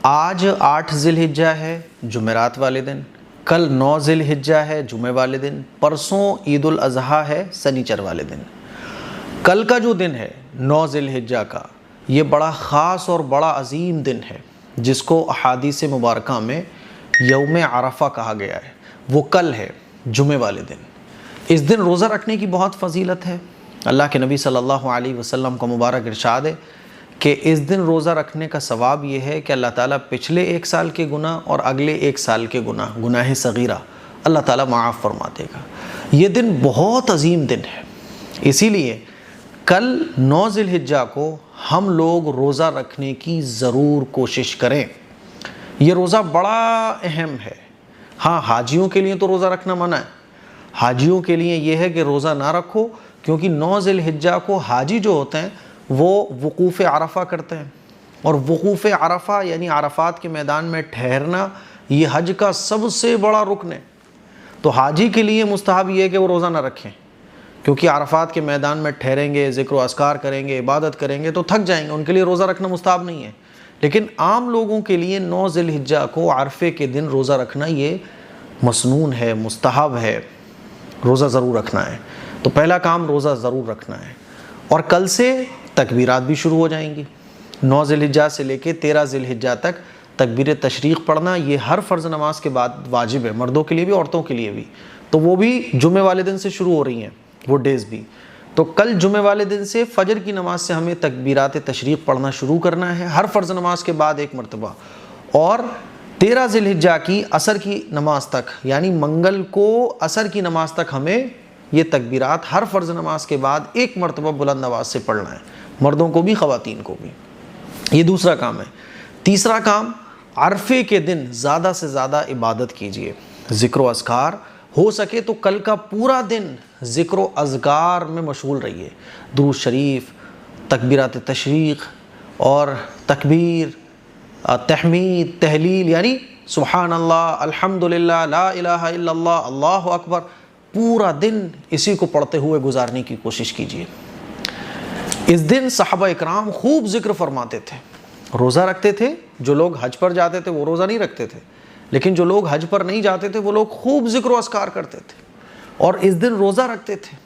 آج 8 ذی الحجہ ہے جمعرات والے دن، کل 9 ذی الحجہ ہے جمعے والے دن، پرسوں عید الاضحیٰ ہے سنیچر والے دن۔ کل کا جو دن ہے 9 ذی الحجہ کا، یہ بڑا خاص اور بڑا عظیم دن ہے جس کو احادیث مبارکہ میں یوم عرفہ کہا گیا ہے۔ وہ کل ہے جمعے والے دن۔ اس دن روزہ رکھنے کی بہت فضیلت ہے۔ اللہ کے نبی صلی اللہ علیہ وسلم کا مبارک ارشاد ہے کہ اس دن روزہ رکھنے کا ثواب یہ ہے کہ اللہ تعالیٰ پچھلے 1 سال کے گناہ اور اگلے 1 سال کے گناہ صغیرہ اللہ تعالیٰ معاف فرما دے گا۔ یہ دن بہت عظیم دن ہے، اسی لیے کل 9 ذی الحجہ کو ہم لوگ روزہ رکھنے کی ضرور کوشش کریں۔ یہ روزہ بڑا اہم ہے۔ ہاں، حاجیوں کے لیے تو روزہ رکھنا منع ہے۔ حاجیوں کے لیے یہ ہے کہ روزہ نہ رکھو، کیونکہ 9 ذی الحجہ کو حاجی جو ہوتے ہیں وہ وقوف عرفہ کرتے ہیں، اور وقوف عرفہ یعنی عرفات کے میدان میں ٹھہرنا یہ حج کا سب سے بڑا رکن ہے۔ تو حاجی کے لیے مستحب یہ ہے کہ وہ روزہ نہ رکھیں، کیونکہ عرفات کے میدان میں ٹھہریں گے، ذکر و اذکار کریں گے، عبادت کریں گے تو تھک جائیں گے، ان کے لیے روزہ رکھنا مستحب نہیں ہے۔ لیکن عام لوگوں کے لیے 9 ذی الحجہ کو عرفے کے دن روزہ رکھنا یہ مسنون ہے، مستحب ہے، روزہ ضرور رکھنا ہے۔ تو پہلا کام روزہ ضرور رکھنا ہے، اور کل سے تکبیرات بھی شروع ہو جائیں گی۔ 9 ذی الحجہ سے لے کے 13 ذی الحجہ تک تکبیر تشریق پڑھنا یہ ہر فرض نماز کے بعد واجب ہے، مردوں کے لیے بھی عورتوں کے لیے بھی۔ تو وہ بھی جمعے والے دن سے شروع ہو رہی ہیں وہ ڈیز بھی۔ تو کل جمعے والے دن سے فجر کی نماز سے ہمیں تکبیرات تشریق پڑھنا شروع کرنا ہے، ہر فرض نماز کے بعد 1 مرتبہ، اور 13 ذی الحجہ کی عصر کی نماز تک، یعنی منگل کو عصر کی نماز تک ہمیں یہ تکبیرات ہر فرض نماز کے بعد 1 مرتبہ بلند آواز سے پڑھنا ہے، مردوں کو بھی خواتین کو بھی۔ یہ دوسرا کام ہے۔ تیسرا کام، عرفے کے دن زیادہ سے زیادہ عبادت کیجئے، ذکر و اذکار ہو سکے تو کل کا پورا دن ذکر و اذکار میں مشغول رہیے، درود شریف، تکبیرات تشریق اور تکبیر، تحمید، تہلیل، یعنی سبحان اللہ، الحمدللہ، لا الہ الا اللہ، اللہ اکبر، پورا دن اسی کو پڑھتے ہوئے گزارنے کی کوشش کیجیے۔ اس دن صحابہ اکرام خوب ذکر فرماتے تھے، روزہ رکھتے تھے۔ جو لوگ حج پر جاتے تھے وہ روزہ نہیں رکھتے تھے، لیکن جو لوگ حج پر نہیں جاتے تھے وہ لوگ خوب ذکر و اذکار کرتے تھے، اور اس دن روزہ رکھتے تھے،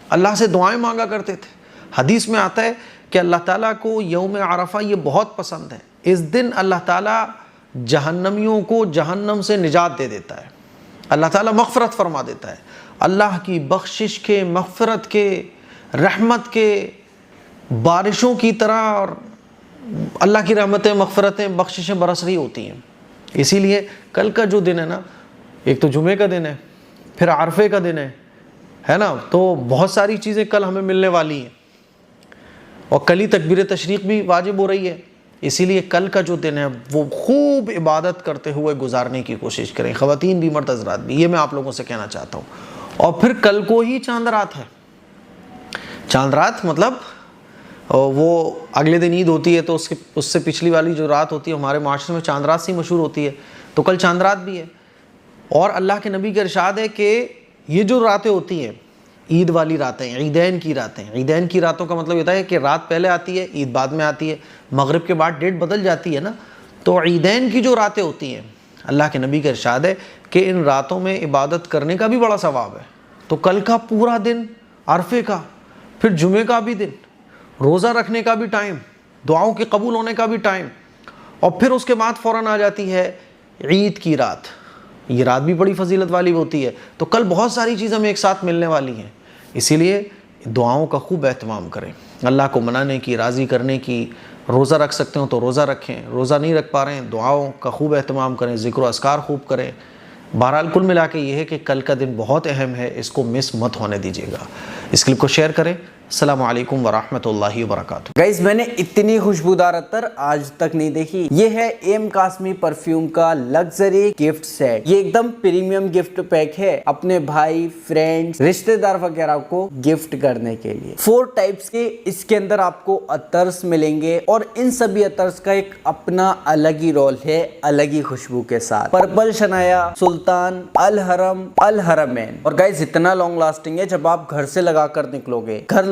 اللہ سے دعائیں مانگا کرتے تھے۔ حدیث میں آتا ہے کہ اللہ تعالیٰ کو یوم عرفہ یہ بہت پسند ہے۔ اس دن اللہ تعالیٰ جہنمیوں کو جہنم سے نجات دے دیتا ہے، اللہ تعالیٰ مغفرت فرما دیتا ہے۔ اللہ کی بخشش کے، مغفرت کے، رحمت کے بارشوں کی طرح اور اللہ کی رحمتیں، مغفرتیں، بخششیں برس رہی ہوتی ہیں۔ اسی لیے کل کا جو دن ہے نا، ایک تو جمعے کا دن ہے، پھر عرفے کا دن ہے نا، تو بہت ساری چیزیں کل ہمیں ملنے والی ہیں، اور کل ہی تکبیر تشریق بھی واجب ہو رہی ہے۔ اسی لیے کل کا جو دن ہے وہ خوب عبادت کرتے ہوئے گزارنے کی کوشش کریں، خواتین بھی مرد حضرات بھی، یہ میں آپ لوگوں سے کہنا چاہتا ہوں۔ اور پھر کل کو ہی چاند رات ہے۔ چاند رات مطلب وہ اگلے دن عید ہوتی ہے، تو اس سے پچھلی والی جو رات ہوتی ہے ہمارے معاشرے میں چاند رات سے مشہور ہوتی ہے، تو کل چاند رات بھی ہے۔ اور اللہ کے نبی کا ارشاد ہے کہ یہ جو راتیں ہوتی ہیں عید والی راتیں، عیدین کی راتیں، عیدین کی راتوں کا مطلب یہ ہے کہ رات پہلے آتی ہے، عید بعد میں آتی ہے، مغرب کے بعد ڈیٹ بدل جاتی ہے نا، تو عیدین کی جو راتیں ہوتی ہیں اللہ کے نبی کا ارشاد ہے کہ ان راتوں میں عبادت کرنے کا بھی بڑا ثواب ہے۔ تو کل کا پورا دن، عرفے کا، پھر جمعے کا بھی دن، روزہ رکھنے کا بھی ٹائم، دعاؤں کے قبول ہونے کا بھی ٹائم، اور پھر اس کے بعد فوراً آ جاتی ہے عید کی رات۔ یہ رات بھی بڑی فضیلت والی ہوتی ہے۔ تو کل بہت ساری چیزیں ہمیں ایک ساتھ ملنے والی ہیں، اسی لیے دعاؤں کا خوب اہتمام کریں، اللہ کو منانے کی، راضی کرنے کی۔ روزہ رکھ سکتے ہوں تو روزہ رکھیں، روزہ نہیں رکھ پا رہے ہیں دعاؤں کا خوب اہتمام کریں، ذکر و اذکار خوب کریں۔ بہرحال کل ملا کے یہ ہے کہ کل کا دن بہت اہم ہے، اس کو مس مت ہونے دیجیے گا۔ اس کلپ کو شیئر کریں۔ السلام علیکم ورحمۃ اللہ وبرکاتہ۔ گائز، میں نے اتنی خوشبودار عطر آج تک نہیں دیکھی۔ یہ ہے ایم قاسمی پرفیوم کا لگژری گفٹ سیٹ۔ یہ ایک دم پریمیم گفٹ پیک ہے اپنے بھائی، فرینڈز، رشتہ دار وغیرہ کو گفٹ کرنے کے لیے۔ 4 ٹائپس کے اس کے اندر آپ کو عطرز ملیں گے، اور ان سبھی عطرز کا ایک اپنا الگ ہی رول ہے، الگ ہی خوشبو کے ساتھ۔ پرپل شنایا، سلطان، الحرم، الحرمین۔ اور گائز اتنا لانگ لاسٹنگ ہے، جب آپ گھر سے لگا کر نکلو گے، گھر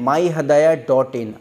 myhadaya.in,